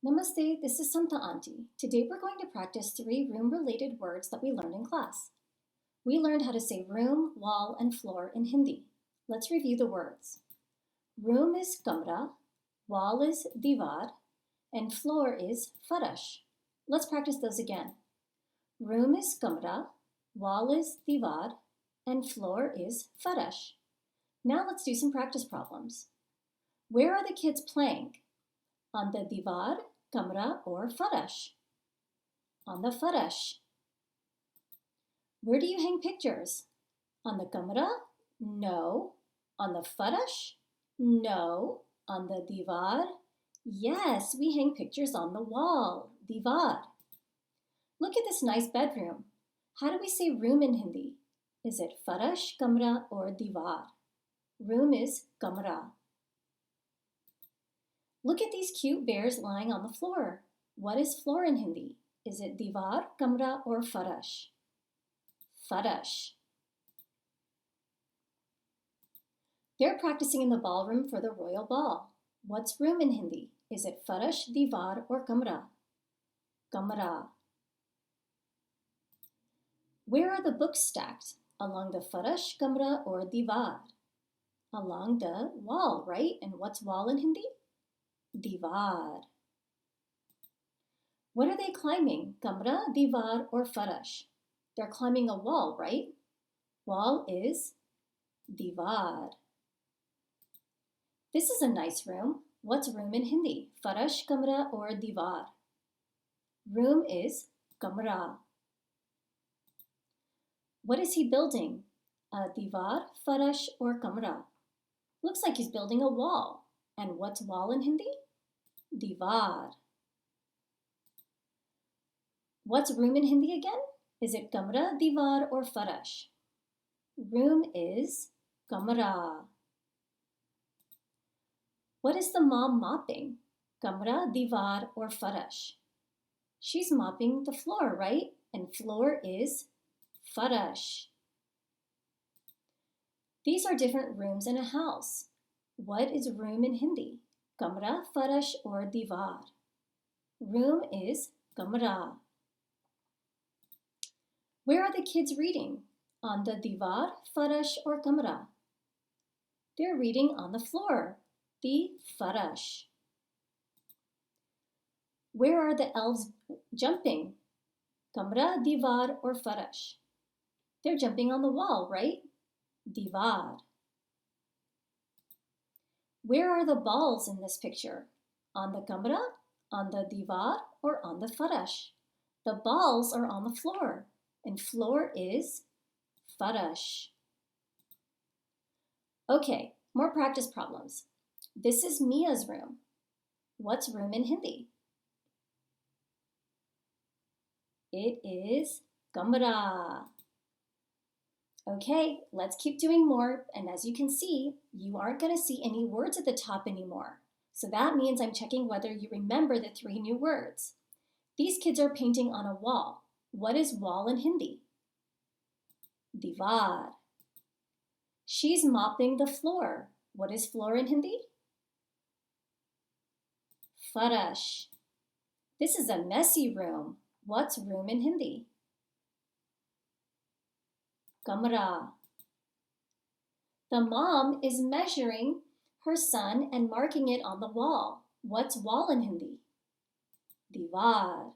Namaste, this is Samta Auntie. Today we're going to practice 3 room-related words that we learned in class. We learned how to say room, wall, and floor in Hindi. Let's review the words. Room is kamra, wall is diwar, and floor is farash. Let's practice those again. Room is kamra, wall is diwar, and floor is farash. Now let's do some practice problems. Where are the kids playing? On the diwar, kamra, or farash? On the farash. Where do you hang pictures? On the kamra? No. On the farash? No. On the diwar? Yes, we hang pictures on the wall, diwar. Look at this nice bedroom. How do we say room in Hindi? Is it farash, kamra, or diwar? Room is kamra. Look at these cute bears lying on the floor. What is floor in Hindi? Is it diwar, kamra, or farash? Farash. They're practicing in the ballroom for the royal ball. What's room in Hindi? Is it farash, diwar, or kamra? Kamra. Where are the books stacked? Along the farash, kamra, or diwar? Along the wall, right? And what's wall in Hindi? Diwar. What are they climbing? Kamra, diwar, or farash? They're climbing a wall, right? Wall is diwar. This is a nice room. What's room in Hindi? Farash, kamra, or diwar? Room is kamra. What is he building? A diwar, farash, or kamra? Looks like he's building a wall. And what's wall in Hindi? Diwar. What's room in Hindi again? Is it kamra, diwar, or farash? Room is kamra. What is the mom mopping? Kamra, diwar, or farash? She's mopping the floor, right? And floor is farash. These are different rooms in a house. What is room in Hindi? Kamra, farash, or diwar? Room is kamra. Where are the kids reading? On the diwar, farash, or kamra? They're reading on the floor, the farash. Where are the elves jumping? Kamra, diwar, or farash? They're jumping on the wall, right? Diwar. Where are the balls in this picture? On the kamra, on the diwar, or on the farash? The balls are on the floor, and floor is farash. Okay, more practice problems. This is Mia's room. What's room in Hindi? It is kamra. Okay, let's keep doing more, and as you can see, you aren't going to see any words at the top anymore. So that means I'm checking whether you remember the 3 new words. These kids are painting on a wall. What is wall in Hindi? Diwar. She's mopping the floor. What is floor in Hindi? Farash. This is a messy room. What's room in Hindi? Kamra. The mom is measuring her son and marking it on the wall. What's wall in Hindi? Diwar.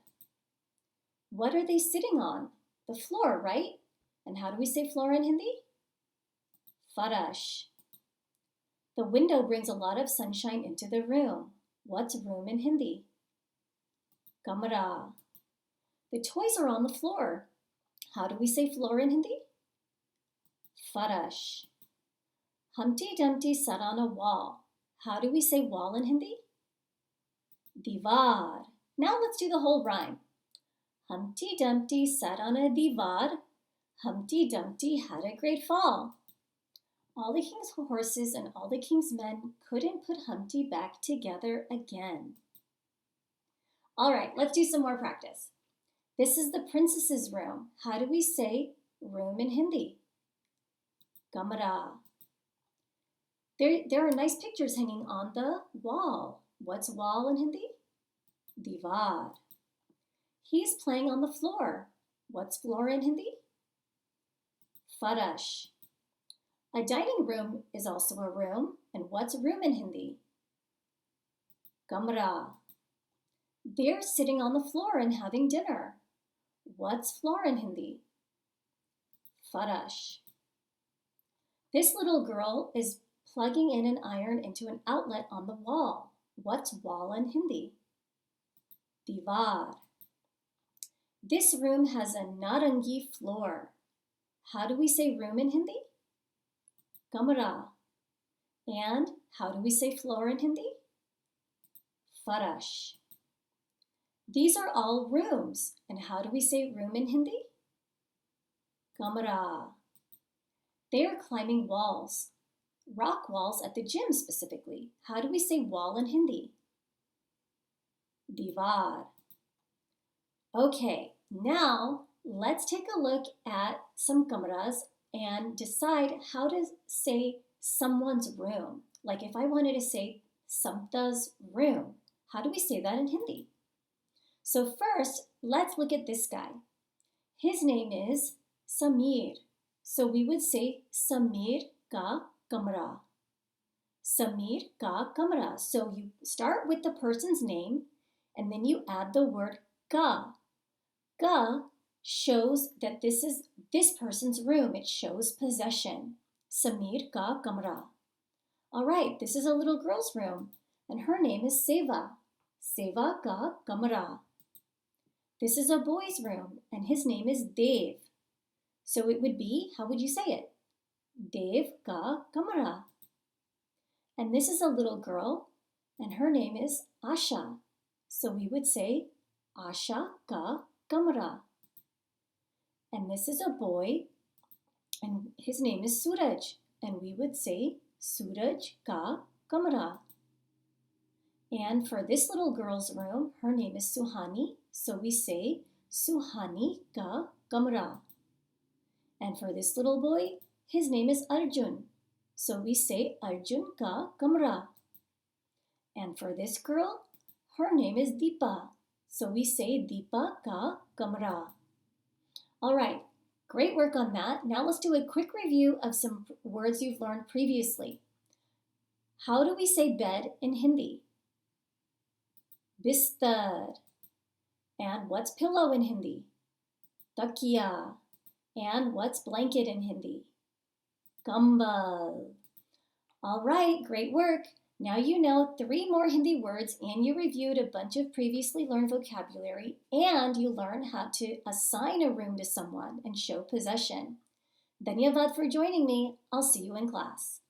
What are they sitting on? The floor, right? And how do we say floor in Hindi? Farash. The window brings a lot of sunshine into the room. What's room in Hindi? Kamra. The toys are on the floor. How do we say floor in Hindi? Farash. Humpty Dumpty sat on a wall. How do we say wall in Hindi? Diwar. Now let's do the whole rhyme. Humpty Dumpty sat on a diwar. Humpty Dumpty had a great fall. All the king's horses and all the king's men couldn't put Humpty back together again. All right, let's do some more practice. This is the princess's room. How do we say room in Hindi? Kamra. There are nice pictures hanging on the wall. What's wall in Hindi? Divar. He's playing on the floor. What's floor in Hindi? Farash. A dining room is also a room. And what's room in Hindi? Kamra. They're sitting on the floor and having dinner. What's floor in Hindi? Farash. This little girl is plugging in an iron into an outlet on the wall. What's wall in Hindi? Divar. This room has a narangi floor. How do we say room in Hindi? Kamra. And how do we say floor in Hindi? Farash. These are all rooms. And how do we say room in Hindi? Kamra. They are climbing walls, rock walls at the gym specifically. How do we say wall in Hindi? Divar. Okay, now let's take a look at some kamras and decide how to say someone's room. Like if I wanted to say Samta's room, how do we say that in Hindi? So first, let's look at this guy. His name is Samir. So we would say Samir ka kamra. Samir ka kamra. So you start with the person's name and then you add the word ka. Ka shows that this is this person's room. It shows possession. Samir ka kamra. All right, this is a little girl's room and her name is Seva. Seva ka kamra. This is a boy's room and his name is Dev. So it would be, how would you say it? Dev ka kamra. And this is a little girl and her name is Asha. So we would say Asha ka kamra. And this is a boy and his name is Suraj. And we would say Suraj ka kamra. And for this little girl's room, her name is Suhani. So we say Suhani ka kamra. And for this little boy, his name is Arjun. So we say Arjun ka kamra. And for this girl, her name is Deepa. So we say Deepa ka kamra. All right, great work on that. Now let's do a quick review of some words you've learned previously. How do we say bed in Hindi? Bistar. And what's pillow in Hindi? Takiya. And what's blanket in Hindi? Kambal. All right, great work. Now you know 3 more Hindi words and you reviewed a bunch of previously learned vocabulary and you learned how to assign a room to someone and show possession. Dhanyavad for joining me. I'll see you in class.